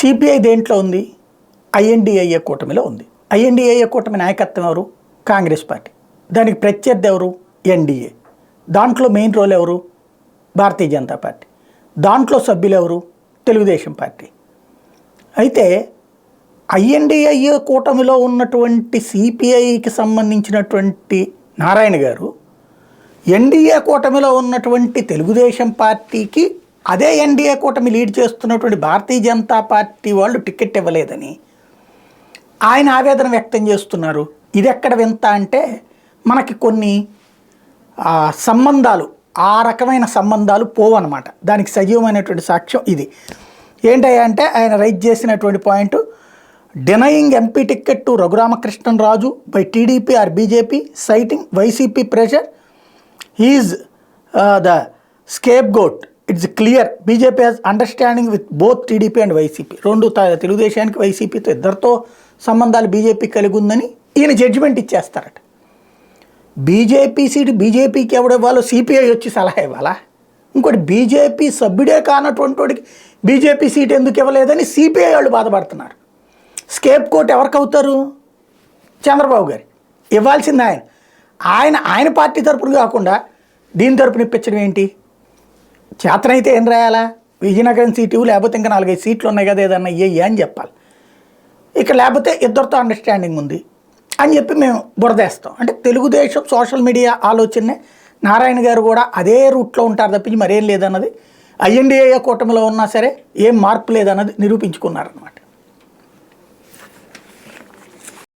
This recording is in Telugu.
సిపిఐ దేంట్లో ఉంది? ఐఎన్డిఏ కూటమిలో ఉంది. ఐఎన్డిఏ కూటమి నాయకత్వం ఎవరు? కాంగ్రెస్ పార్టీ. దానికి ప్రత్యర్థి ఎవరు? ఎన్డీఏ. దాంట్లో మెయిన్ రోల్ ఎవరు? భారతీయ జనతా పార్టీ. దాంట్లో సభ్యులు ఎవరు? తెలుగుదేశం పార్టీ. అయితే ఐఎన్డిఏ కూటమిలో ఉన్నటువంటి సిపిఐకి సంబంధించినటువంటి నారాయణ గారు ఎన్డీఏ కూటమిలో ఉన్నటువంటి తెలుగుదేశం పార్టీకి అదే ఎన్డీఏ కూటమి లీడ్ చేస్తున్నటువంటి భారతీయ జనతా పార్టీ వాళ్ళు టికెట్ ఇవ్వలేదని ఆయన ఆవేదన వ్యక్తం చేస్తున్నారు. ఇది ఎక్కడ వింత అంటే మనకి కొన్ని సంబంధాలు, ఆ రకమైన సంబంధాలు పోవన్నమాట. దానికి సజీవమైనటువంటి సాక్ష్యం ఇది. ఏంటయ్యా అంటే ఆయన రైజ్ చేసినటువంటి point, denying MP ticket to Raghuramakrishnan Raju by TDP or BJP citing YCP pressure is the scapegoat. It's clear BJP has understanding with both TDP and YCP. రెండు తెలుగుదేశానికి వైసీపీతో ఇద్దరితో సంబంధాలు బీజేపీ కలిగి ఉందని ఈయన జడ్జిమెంట్ ఇచ్చేస్తారట. బీజేపీ సీటు బీజేపీకి ఎవడివ్వాలో సిపిఐ వచ్చి సలహా ఇవ్వాలా? ఇంకోటి బీజేపీ సభ్యుడే కానటువంటి వాడికి బీజేపీ సీటు ఎందుకు ఇవ్వలేదని సిపిఐ వాళ్ళు బాధపడుతున్నారు. స్కేప్ కోట్ ఎవరికి అవుతారు? చంద్రబాబు గారు ఇవ్వాల్సింది. ఆయన పార్టీ తరపున కాకుండా దీని తరపున ఇప్పించడం ఏంటి? చేతనైతే ఏం రాయాలా? విజయనగరం సీటు లేకపోతే ఇంకా 4-5 సీట్లు ఉన్నాయి కదా, ఏదన్నా ఇయ్యి అని చెప్పాలి. ఇక్కడ లేకపోతే ఇద్దరితో అండర్స్టాండింగ్ ఉంది అని చెప్పి మేము బురదేస్తాం. అంటే తెలుగుదేశం సోషల్ మీడియా ఆలోచనే. నారాయణ గారు కూడా అదే రూట్లో ఉంటారు తప్పించి మరేం లేదన్నది, ఐఎన్డిఏ కూటమిలో ఉన్నా సరే ఏం మార్పు లేదన్నది నిరూపించుకున్నారనమాట.